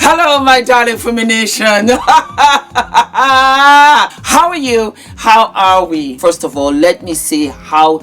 Hello, my darling Fumi Nation. How are you? How are we? First of all, let me say how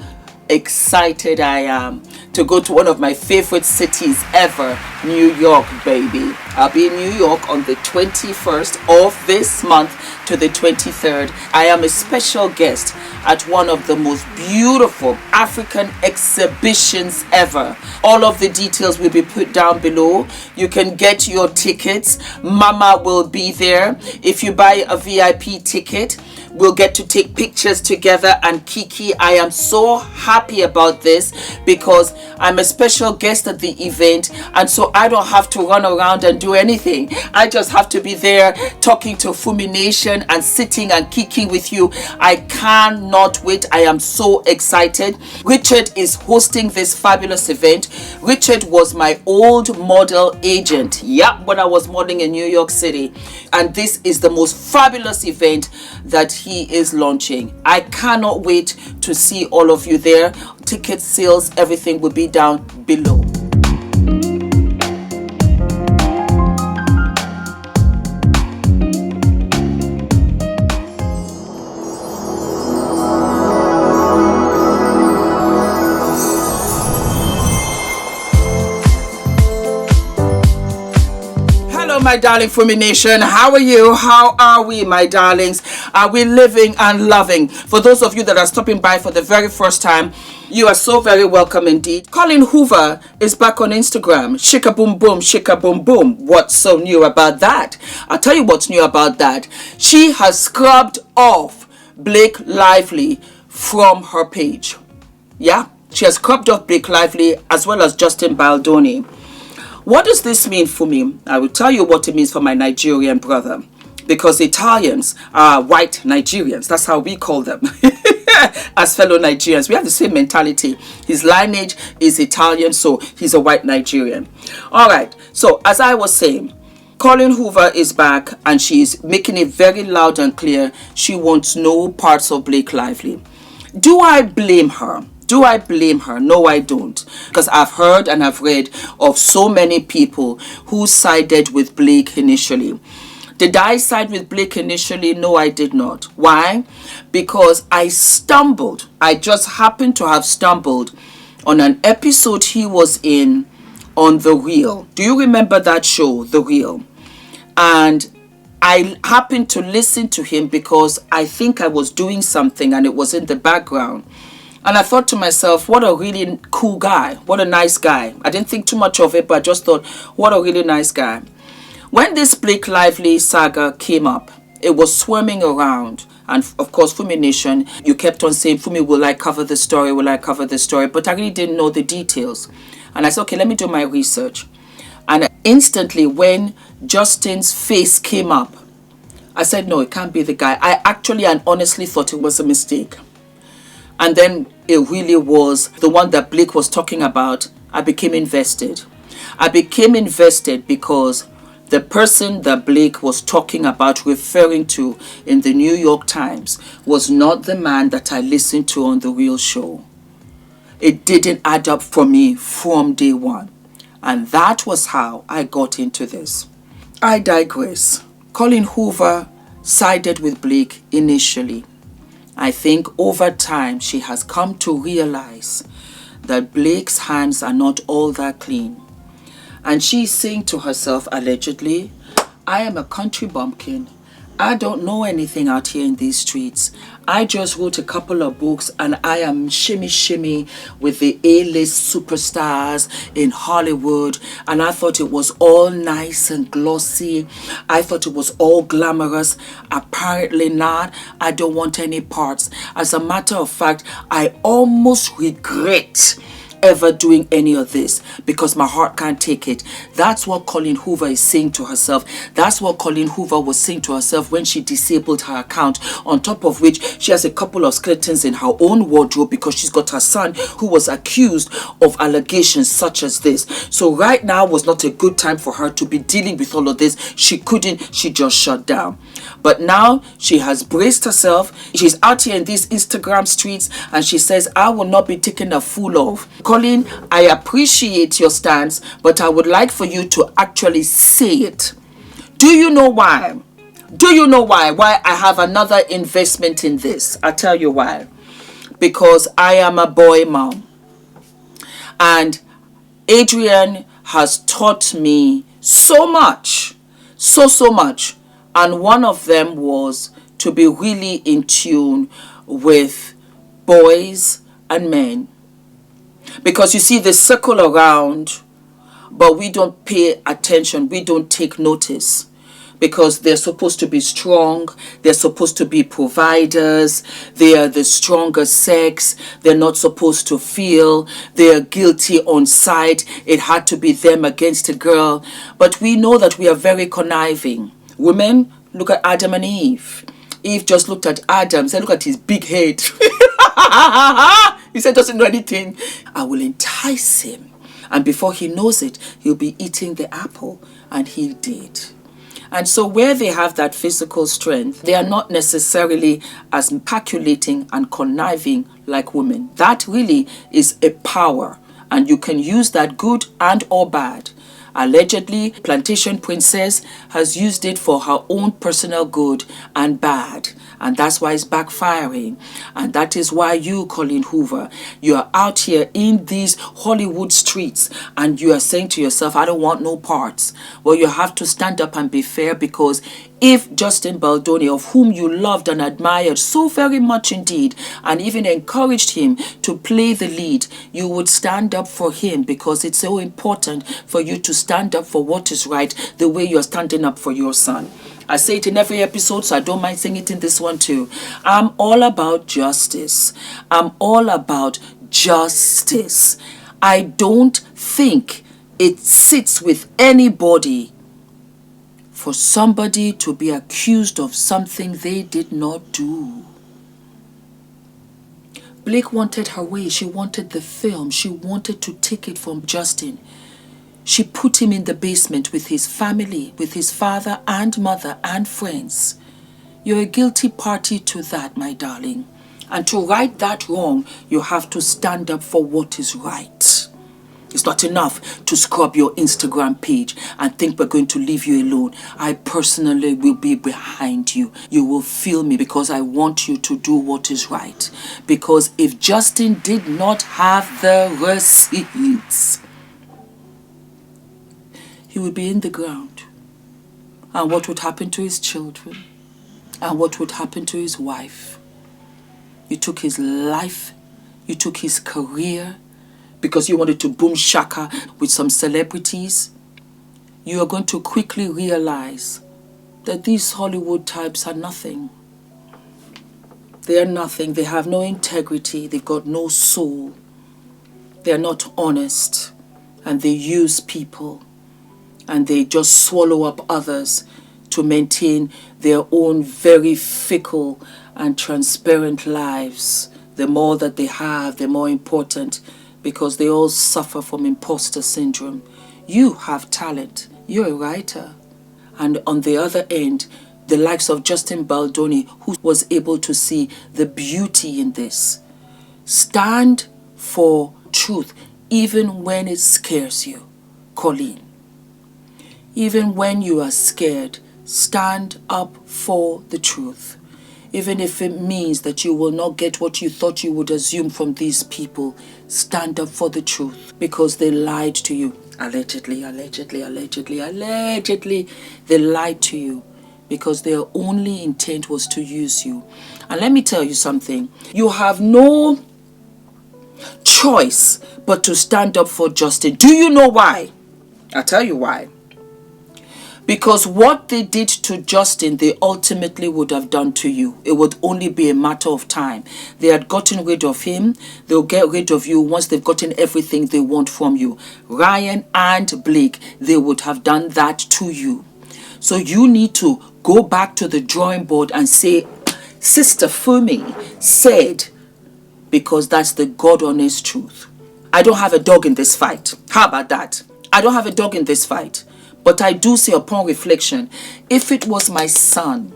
excited I am to go to one of my favorite cities ever, New York, baby. I'll be in New York on the 21st of this month to the 23rd. I am a special guest at one of the most beautiful African exhibitions ever. All of the details will be put down below. You can get your tickets. Mama will be there. If you buy a VIP ticket, we'll get to take pictures together and kiki. I am so happy about this because I'm a special guest at the event, and so I don't have to run around and do anything. I just have to be there talking to Fumi Nation and sitting and kiki with you. I cannot wait. I am so excited. Richard is hosting this fabulous event. Richard was my old model agent, when I was modeling in New York City, and this is the most fabulous event that he is launching. I cannot wait to see all of you there. Ticket sales, everything will be down below. My darling Fumi Nation, how are you? How are we, my darlings? Are we living and loving? For those of you that are stopping by for the very first time, you are so very welcome indeed. Colleen Hoover is back on Instagram. Shika boom boom, shika boom boom. What's so new about that? I'll tell you what's new about that. She has scrubbed off Blake Lively from her page. Yeah, she has scrubbed off Blake Lively as well as Justin Baldoni. What does this mean for me? I will tell you what it means for my Nigerian brother. Because Italians are white Nigerians. That's how we call them. As fellow Nigerians. We have the same mentality. His lineage is Italian, so he's a white Nigerian. Alright, so as I was saying, Colleen Hoover is back and she's making it very loud and clear. She wants no parts of Blake Lively. Do I blame her? Do I blame her? No, I don't. Because I've heard and I've read of so many people who sided with Blake initially. Did I side with Blake initially? No, I did not. Why? Because I stumbled. I just happened to have stumbled on an episode he was in on The Real. Do you remember that show, The Real? And I happened to listen to him because I think I was doing something and it was in the background. And I thought to myself, what a really cool guy. What a nice guy. I didn't think too much of it, but I just thought, what a really nice guy. When this Blake Lively saga came up, it was swarming around. And of course, Fumi Nation, you kept on saying, Fumi, will I cover the story? Will I cover the story? But I really didn't know the details. And I said, okay, let me do my research. And instantly, when Justin's face came up, I said, no, it can't be the guy. I actually and honestly thought it was a mistake. And then it really was the one that Blake was talking about. I became invested. I became invested because the person that Blake was talking about, referring to in the New York Times, was not the man that I listened to on The Real show. It didn't add up for me from day one. And that was how I got into this. I digress. Colleen Hoover sided with Blake initially. I think over time she has come to realize that Blake's hands are not all that clean. And she's saying to herself, allegedly, I am a country bumpkin. I don't know anything out here in these streets. I just wrote a couple of books and I am shimmy with the A-list superstars in Hollywood. And I thought it was all nice and glossy. I thought it was all glamorous. Apparently not. I don't want any parts. As a matter of fact, I almost regret ever doing any of this because my heart can't take it. That's what Colleen Hoover is saying to herself. That's what Colleen Hoover was saying to herself when she disabled her account, on top of which she has a couple of skeletons in her own wardrobe because she's got her son who was accused of allegations such as this. So right now was not a good time for her to be dealing with all of this. She couldn't. She just shut down. But now she has braced herself. She's out here in these Instagram streets and she says, I will not be taken a fool of. Colleen, I appreciate your stance, but I would like for you to actually say it. Do you know why? Do you know why? Why I have another investment in this? I'll tell you why. Because I am a boy mom. And Adrian has taught me so much. So much. And one of them was to be really in tune with boys and men. Because you see, they circle around, but we don't pay attention. We don't take notice. Because they're supposed to be strong, they're supposed to be providers, they are the stronger sex, they're not supposed to feel, they're guilty on sight, it had to be them against a girl. But we know that we are very conniving. Women, look at Adam and Eve. Eve just looked at Adam, said, look at his big head. He said, doesn't know anything. I will entice him. And before he knows it, he'll be eating the apple. And he did. And so where they have that physical strength, they are not necessarily as calculating and conniving like women. That really is a power, and you can use that good and or bad. Allegedly, Plantation Princess has used it for her own personal good and bad. And that's why it's backfiring. And that is why you, Colleen Hoover, you are out here in these Hollywood streets and you are saying to yourself, I don't want no parts. Well, you have to stand up and be fair, because if Justine Baldoni, of whom you loved and admired so very much indeed, and even encouraged him to play the lead, you would stand up for him, because it's so important for you to stand up for what is right, the way you're standing up for your son. I say it in every episode, so I don't mind saying it in this one too. I'm all about justice. I'm all about justice. I don't think it sits with anybody for somebody to be accused of something they did not do. Blake wanted her way. She wanted the film. She wanted to take it from Justine. She put him in the basement with his family, with his father and mother and friends. You're a guilty party to that, my darling. And to right that wrong, you have to stand up for what is right. It's not enough to scrub your Instagram page and think we're going to leave you alone. I personally will be behind you. You will feel me, because I want you to do what is right. Because if Justine did not have the receipts, he would be in the ground. And what would happen to his children? And what would happen to his wife? You took his life. You took his career. Because you wanted to boom shaka with some celebrities. You are going to quickly realize that these Hollywood types are nothing. They are nothing. They have no integrity. They've got no soul. They are not honest. And they use people. And they just swallow up others to maintain their own very fickle and transparent lives. The more that they have, the more important, because they all suffer from imposter syndrome. You have talent. You're a writer. And on the other end, the likes of Justine Baldoni, who was able to see the beauty in this. Stand for truth, even when it scares you, Colleen. Even when you are scared, stand up for the truth. Even if it means that you will not get what you thought you would assume from these people, stand up for the truth, because they lied to you. Allegedly, they lied to you, because their only intent was to use you. And let me tell you something. You have no choice but to stand up for Justine. Do you know why? I'll tell you why. Because what they did to Justine, they ultimately would have done to you. It would only be a matter of time. They had gotten rid of him. They'll get rid of you once they've gotten everything they want from you. Ryan and Blake, they would have done that to you. So you need to go back to the drawing board and say, Sister Fumi said, because that's the God-honest truth. I don't have a dog in this fight. How about that? I don't have a dog in this fight. But I do say, upon reflection, if it was my son,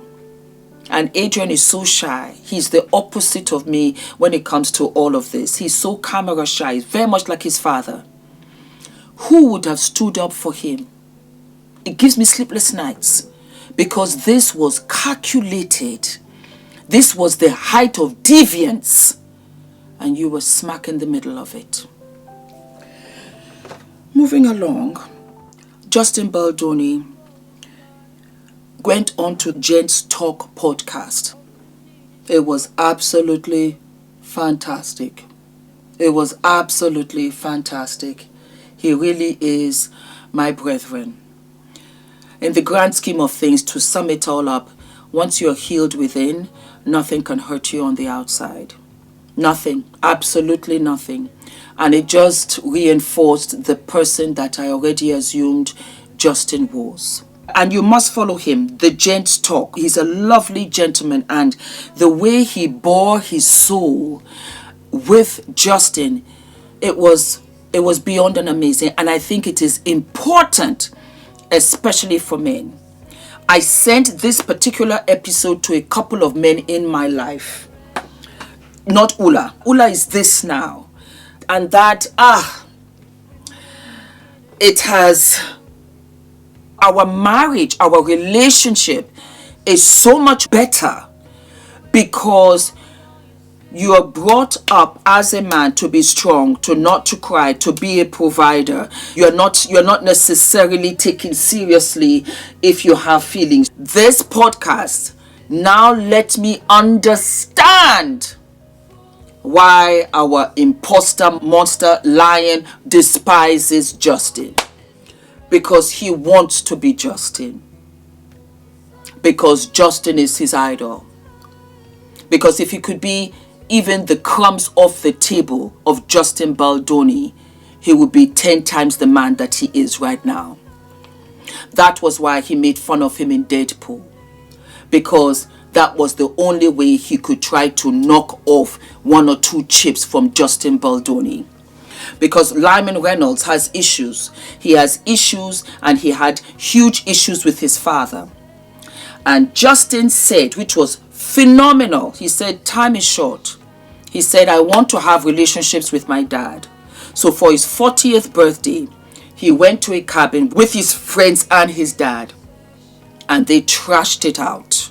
and Adrian is so shy, he's the opposite of me when it comes to all of this. He's so camera shy, very much like his father. Who would have stood up for him? It gives me sleepless nights because this was calculated. This was the height of deviance, and you were smack in the middle of it. Moving along, Justine Baldoni went on to Gents Talk podcast. It was absolutely fantastic. It was absolutely fantastic. He really is my brethren. In the grand scheme of things, to sum it all up, once you're healed within, nothing can hurt you on the outside. Nothing, absolutely nothing. And it just reinforced the person that I already assumed Justine was. And you must follow him, the Gents Talk. He's a lovely gentleman, and the way he bore his soul with Justine, it was beyond an amazing. And I think it is important, especially for men. I sent this particular episode to a couple of men in my life. Not Ula. Ula is this now. And that, it has, our marriage, our relationship is so much better because you are brought up as a man to be strong, to not to cry, to be a provider. You're not necessarily taken seriously if you have feelings. This podcast now let me understand why our imposter, monster, lion despises Justine. Because he wants to be Justine. Because Justine is his idol. Because if he could be even the crumbs off the table of Justine Baldoni, he would be 10 times the man that he is right now. That was why he made fun of him in Deadpool. Because that was the only way he could try to knock off 1 or 2 chips from Justine Baldoni. Because Lyman Reynolds has issues. He has issues, and he had huge issues with his father. And Justine said, which was phenomenal, he said, time is short. He said, I want to have relationships with my dad. So for his 40th birthday, he went to a cabin with his friends and his dad. And they trashed it out.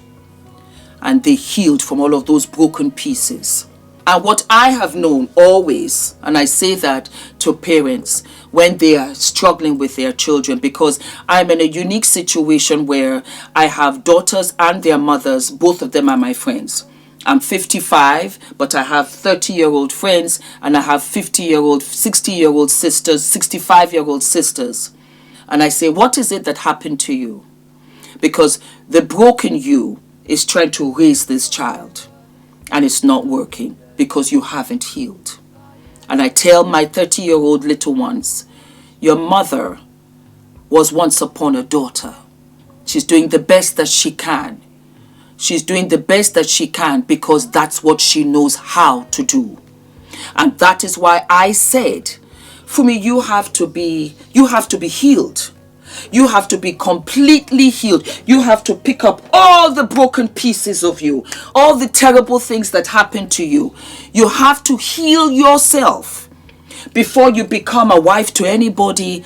And they healed from all of those broken pieces. And what I have known always, and I say that to parents when they are struggling with their children, because I'm in a unique situation where I have daughters and their mothers, both of them are my friends. I'm 55, but I have 30-year-old friends, and I have 50-year-old, 60-year-old sisters, 65-year-old sisters. And I say, what is it that happened to you? Because the broken you is trying to raise this child, and it's not working because you haven't healed. And I tell my 30-year-old little ones, your mother was once upon a daughter. She's doing the best that she can. She's doing the best that she can because that's what she knows how to do. And that is why I said, Fumi, you have to be healed. You have to be completely healed. You have to pick up all the broken pieces of you, all the terrible things that happened to you. You have to heal yourself before you become a wife to anybody.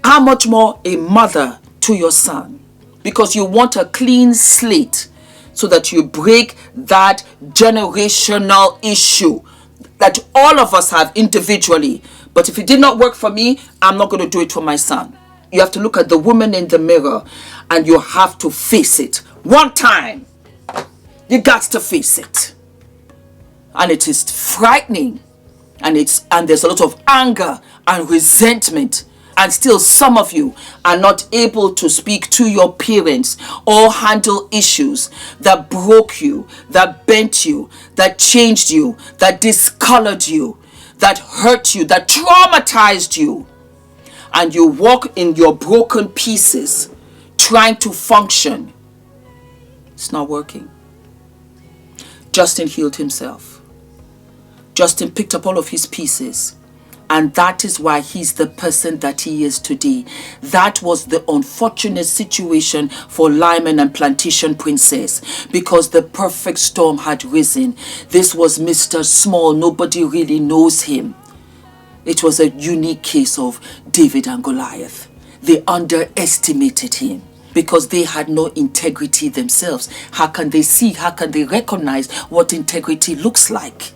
How much more a mother to your son? Because you want a clean slate so that you break that generational issue that all of us have individually. But if it did not work for me, I'm not going to do it for my son. You have to look at the woman in the mirror and you have to face it. One time, you got to face it. And it is frightening. And there's a lot of anger and resentment. And still some of you are not able to speak to your parents or handle issues that broke you, that bent you, that changed you, that discolored you, that hurt you, that traumatized you. And you walk in your broken pieces trying to function. It's not working. Justine healed himself. Justine picked up all of his pieces. And that is why he's the person that he is today. That was the unfortunate situation for Lyman and Plantation Princess, because the perfect storm had risen. This was Mr. Small. Nobody really knows him. It was a unique case of David and Goliath. They underestimated him because they had no integrity themselves. How can they see? How can they recognize what integrity looks like?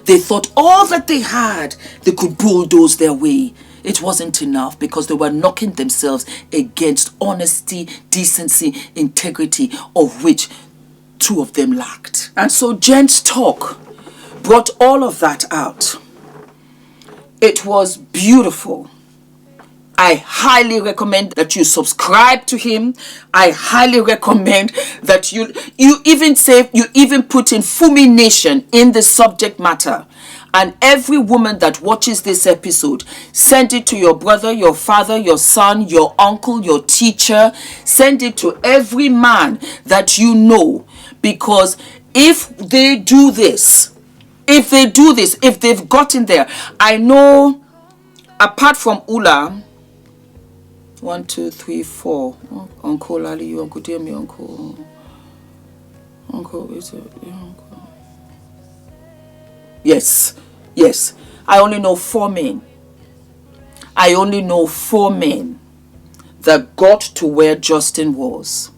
They thought all that they had, they could bulldoze their way. It wasn't enough because they were knocking themselves against honesty, decency, integrity, of which two of them lacked. And so Jen's talk brought all of that out. It was beautiful. I highly recommend that you subscribe to him. I highly recommend that you even put in Fumi Nation in the subject matter. And every woman that watches this episode, send it to your brother, your father, your son, your uncle, your teacher. Send it to every man that you know. Because if they do this, if they've gotten there, I know, apart from Ula, 1, 2, 3, 4. Uncle Ali, you uncle, dear me, uncle. Uncle, is it? Yeah, uncle. Yes. I only know 4 men. I only know 4 men that got to where Justine was.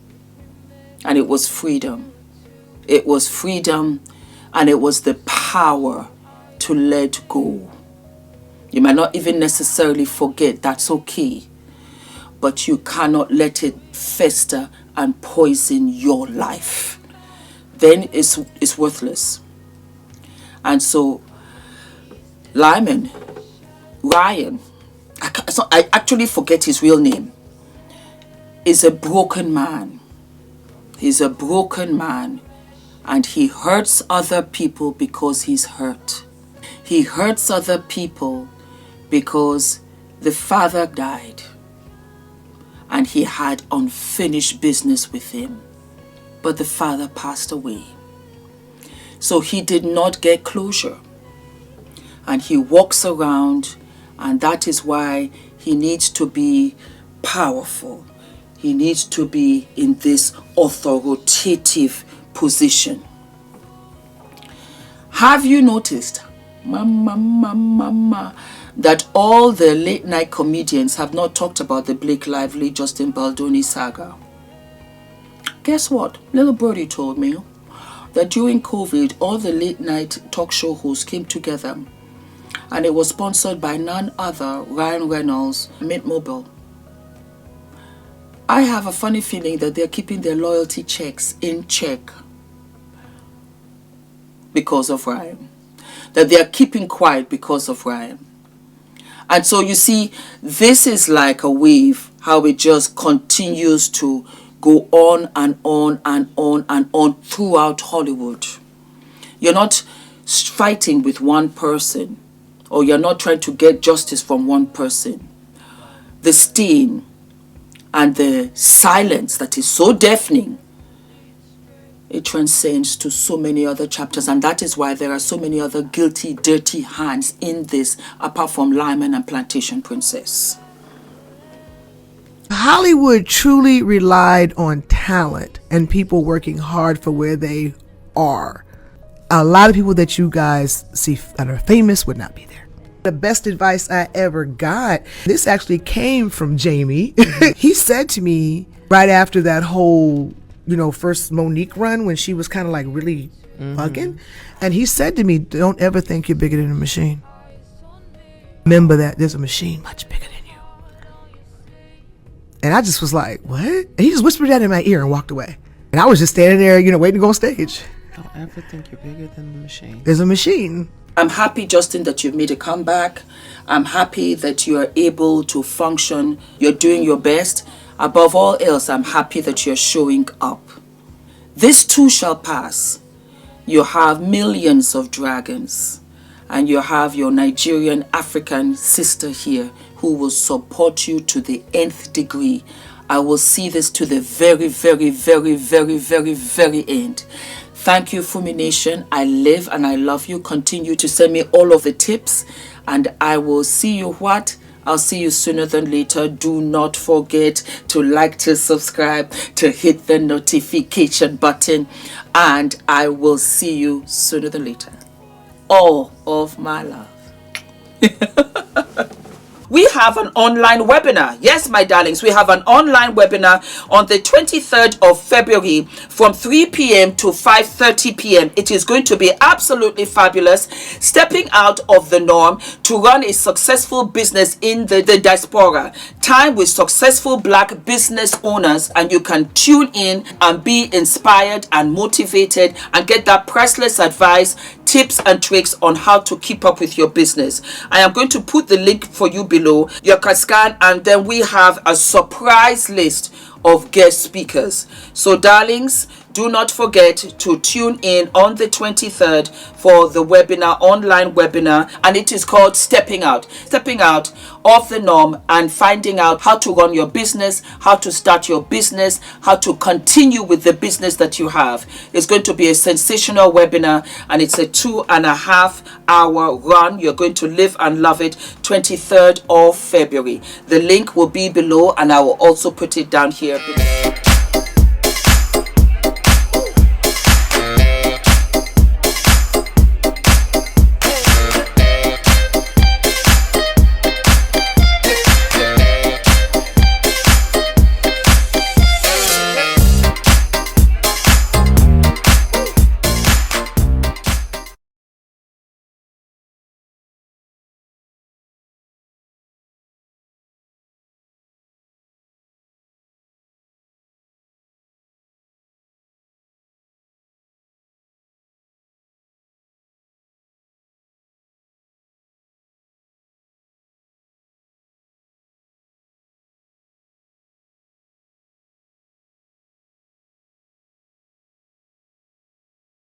And it was freedom. It was freedom, and it was the power to let go. You might not even necessarily forget, that's okay. But you cannot let it fester and poison your life. Then it's worthless. And so Ryan, I actually forget his real name, is a broken man. He's a broken man, and he hurts other people because he's hurt. He hurts other people because the father died and he had unfinished business with him, but the father passed away. So he did not get closure, and he walks around, and that is why he needs to be powerful. He needs to be in this authoritative position. Have you noticed, that all the late night comedians have not talked about the Blake Lively, Justin Baldoni saga? Guess what? Little birdie told me that during COVID, all the late night talk show hosts came together, and it was sponsored by none other Ryan Reynolds, Mint Mobile. I have a funny feeling that they're keeping their loyalty checks in check because of Ryan. That they're keeping quiet because of Ryan. And so you see, this is like a wave, how it just continues to go on and on and on and on throughout Hollywood. You're not fighting with one person, or you're not trying to get justice from one person. The stain and the silence that is so deafening, it transcends to so many other chapters, and that is why there are so many other guilty, dirty hands in this, apart from Lyman and Plantation Princess. Hollywood truly relied on talent and people working hard for where they are. A lot of people that you guys see that are famous would not be there. The best advice I ever got, this actually came from Jamie. He said to me right after that whole, first Monique run, when she was kind of like really bugging, and he said to me, don't ever think you're bigger than a machine. Remember that there's a machine much bigger than you. And I just was like, what? And he just whispered that in my ear and walked away. And I was just standing there, waiting to go on stage. Don't ever think you're bigger than the machine. There's a machine. I'm happy, Justin, that you've made a comeback. I'm happy that you are able to function. You're doing your best. Above all else, I'm happy that you're showing up. This too shall pass. You have millions of dragons, and you have your Nigerian African sister here who will support you to the nth degree. I will see this to the very, very, very, very, very, very end. Thank you, Fumi Nation. I live and I love you. Continue to send me all of the tips, and I will see you I'll see you sooner than later. Do not forget to like, to subscribe, to hit the notification button, and I will see you sooner than later. All of my love. we have an online webinar. Yes, my darlings, we have an online webinar on the 23rd of February from 3 p.m. to 5:30 p.m. It is going to be absolutely fabulous. Stepping out of the norm to run a successful business in the diaspora. Time with successful Black business owners, and you can tune in and be inspired and motivated and get that priceless advice, tips and tricks on how to keep up with your business. I am going to put the link for you below. You can scan, and then we have a surprise list of guest speakers. So darlings, do not forget to tune in on the 23rd for the webinar, online webinar, and it is called Stepping Out of the norm and finding out how to run your business, how to start your business, how to continue with the business that you have. It's going to be a sensational webinar, and it's a 2.5 hour run. You're going to live and love it. 23rd of February. The link will be below, and I will also put it down here below.